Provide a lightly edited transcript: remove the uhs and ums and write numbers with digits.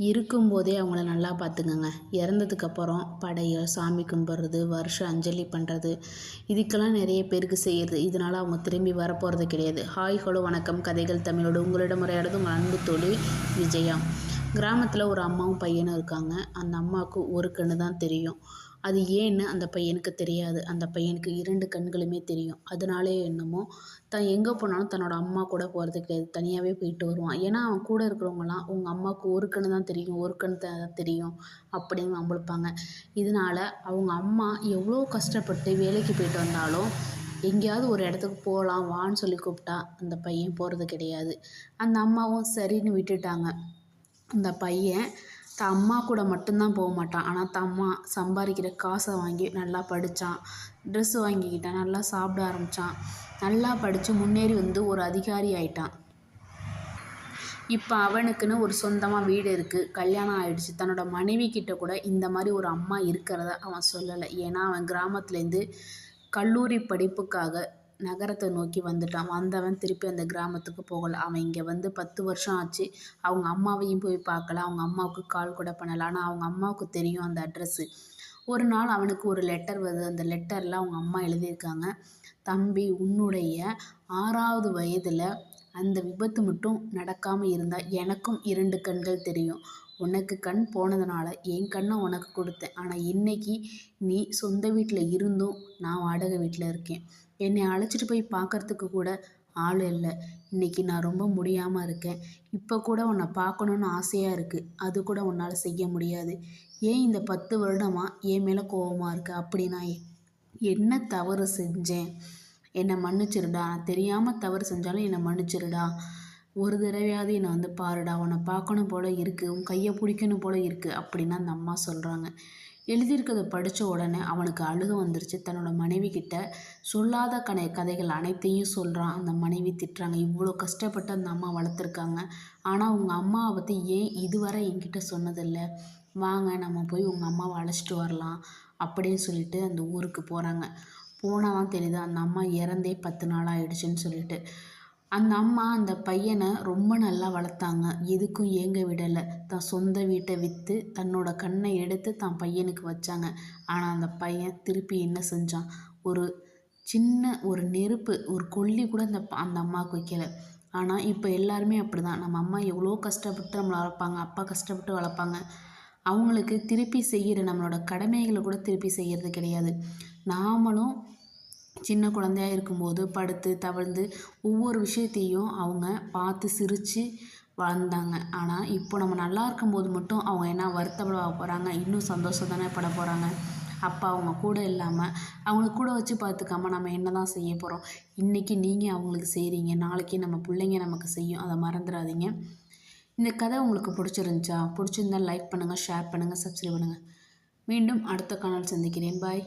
இருக்கும்போதே அவங்கள நல்லா பார்த்துக்கங்க. இறந்ததுக்கப்புறம் படையல், சாமி கும்பிட்றது, வருஷ அஞ்சலி பண்ணுறது, இதுக்கெல்லாம் நிறைய பேருக்கு செய்யுது. இதனால் அவங்க திரும்பி வரப்போகிறது கிடையாது. ஹாய் ஹலோ வணக்கம், கதைகள் தமிழோடு உங்களிடம் உரையாடுறது உங்கள் அன்பு தோழி விஜயா. கிராமத்தில் ஒரு அம்மாவும் பையனும் இருக்காங்க. அந்த அம்மாவுக்கு ஒரு கண்ணு தான் தெரியும். அது ஏன்னு அந்த பையனுக்கு தெரியாது. அந்த பையனுக்கு 2 கண்களுமே தெரியும். அதனாலயே என்னமோ தான் எங்கே போனாலும் தன்னோட அம்மா கூட போகிறது கிடையாது. தனியாகவே போயிட்டு வருவான். ஏன்னா அவன் கூட இருக்கிறவங்கலாம் உங்கள் அம்மாவுக்கு ஒரு கண்ணு தான் தெரியும், ஒரு கண் தான் தெரியும் அப்படின்னு வம்பிழுப்பாங்க. இதனால் அவங்க அம்மா எவ்வளோ கஷ்டப்பட்டு வேலைக்கு போயிட்டு வந்தாலும் எங்கேயாவது ஒரு இடத்துக்கு போகலாம் வான்னு சொல்லி கூப்பிட்டா அந்த பையன் போகிறது கிடையாது. அந்த அம்மாவும் சரின்னு விட்டுட்டாங்க. அந்த பையன் தன் அம்மா கூட மட்டும்தான் போக மாட்டான். ஆனால் தன் அம்மா சம்பாதிக்கிற காசை வாங்கி நல்லா படித்தான், ட்ரெஸ்ஸு வாங்கிக்கிட்டான், நல்லா சாப்பிட ஆரம்பித்தான், நல்லா படித்து முன்னேறி வந்து ஒரு அதிகாரி ஆயிட்டான். இப்போ அவனுக்குன்னு ஒரு சொந்தமாக வீடு இருக்குது, கல்யாணம் ஆகிடுச்சு. தன்னோட மனைவி கிட்ட கூட இந்த மாதிரி ஒரு அம்மா இருக்கிறத அவன் சொல்லலை. ஏன்னா அவன் கிராமத்துலேருந்து கல்லூரி படிப்புக்காக நகரத்தை நோக்கி வந்துட்டான். வந்தவன் திருப்பி அந்த கிராமத்துக்கு போகலை. அவன் இங்கே வந்து 10 வருஷம் ஆச்சு. அவங்க அம்மாவையும் போய் பார்க்கல, அவங்க அம்மாவுக்கு கால் கூட பண்ணலை. ஆனால் அவங்க அம்மாவுக்கு தெரியும் அந்த அட்ரஸ்ஸு. ஒரு நாள் அவனுக்கு ஒரு லெட்டர் வருது. அந்த லெட்டரில் அவங்க அம்மா எழுதியிருக்காங்க, தம்பி உன்னுடைய 6வது வயதில் அந்த விபத்து மட்டும் நடக்காமல் இருந்தால் எனக்கும் 2 கண்கள் தெரியும். உனக்கு கண் போனதுனால என் கண்ணை உனக்கு கொடுத்தேன். ஆனால் இன்றைக்கி நீ சொந்த வீட்டில் இருந்தும் நான் வாடகை வீட்டில் இருக்கேன். என்னை அழைச்சிட்டு போய் பார்க்குறதுக்கு கூட ஆள் இல்லை. இன்றைக்கி நான் ரொம்ப முடியாமல் இருக்கேன். இப்போ கூட உன்னை பார்க்கணுன்னு ஆசையாக இருக்குது. அது கூட உன்னால் செய்ய முடியாது. ஏன் இந்த 10 வருடமாக என் மேலே கோபமாக இருக்கு? அப்படி நான் என்ன தவறு செஞ்சேன்? என்னை மன்னிச்சிருடா. நான் தெரியாமல் தவறு செஞ்சாலும் என்னை மன்னிச்சிருடா. ஒரு தடவையாவது என்னை வந்து பாருடா. உன்னை பார்க்கணும் போல் இருக்குது, உன் கையை பிடிக்கணும் போல் இருக்குது அப்படின்னு அந்த அம்மா சொல்கிறாங்க. எழுதியிருக்கிறத படித்த உடனே அவனுக்கு அழுக வந்துருச்சு. தன்னோட மனைவி கிட்ட சொல்லாத கதைகள் அனைத்தையும் சொல்கிறான். அந்த மனைவி திட்டுறாங்க. இவ்வளோ கஷ்டப்பட்டு அந்த அம்மா வளர்த்துருக்காங்க, ஆனால் உங்கள் அம்மாவை பற்றி ஏன் இதுவரை என்கிட்ட சொன்னதில்லை? வாங்க நம்ம போய் உங்கள் அம்மாவை அழைச்சிட்டு வரலாம் அப்படின்னு சொல்லிட்டு அந்த ஊருக்கு போகிறாங்க. போனால் தான் தெரியுது அந்த அம்மா இறந்தே 10 நாள் ஆயிடுச்சுன்னு சொல்லிட்டு. அந்த அம்மா அந்த பையனை ரொம்ப நல்லா வளர்த்தாங்க. எதுக்கும் ஏங்க விடலை. தான் சொந்த வீட்டை விற்று தன்னோட கண்ணை எடுத்து தான் பையனுக்கு வச்சாங்க. ஆனால் அந்த பையன் திருப்பி என்ன செஞ்சான்? ஒரு சின்ன ஒரு நெருப்பு, ஒரு கொல்லி கூட அந்த அம்மாவுக்கு வைக்கலை. ஆனால் இப்போ எல்லாருமே அப்படி தான். நம்ம அம்மா எவ்வளோ கஷ்டப்பட்டு நம்மளை வளர்ப்பாங்க, அப்பா கஷ்டப்பட்டு வளர்ப்பாங்க. அவங்களுக்கு திருப்பி செய்கிற நம்மளோட கடமைகளை கூட திருப்பி செய்கிறது கிடையாது. நாமளும் சின்ன குழந்தையாக இருக்கும்போது படுத்து தவழ்ந்து ஒவ்வொரு விஷயத்தையும் அவங்க பார்த்து சிரித்து வாழ்ந்தாங்க. ஆனால் இப்போ நம்ம நல்லா இருக்கும்போது மட்டும் அவங்க என்ன வருத்தப்பட போகிறாங்க? இன்னும் சந்தோஷம் தானே பட போகிறாங்க. அப்போ அவங்க கூட இல்லாமல் அவங்கள கூட வச்சு பார்த்துக்காம நம்ம என்ன தான் செய்ய போகிறோம்? இன்றைக்கி நீங்கள் அவங்களுக்கு செய்கிறீங்க, நாளைக்கு நம்ம பிள்ளைங்க நமக்கு செய்யும். அதை மறந்துடாதீங்க. இந்த கதை உங்களுக்கு பிடிச்சிருந்துச்சா? பிடிச்சிருந்தால் லைக் பண்ணுங்கள், ஷேர் பண்ணுங்கள், சப்ஸ்கிரைப் பண்ணுங்கள். மீண்டும் அடுத்த காணொளியில் சந்திக்கிறேன். பாய்.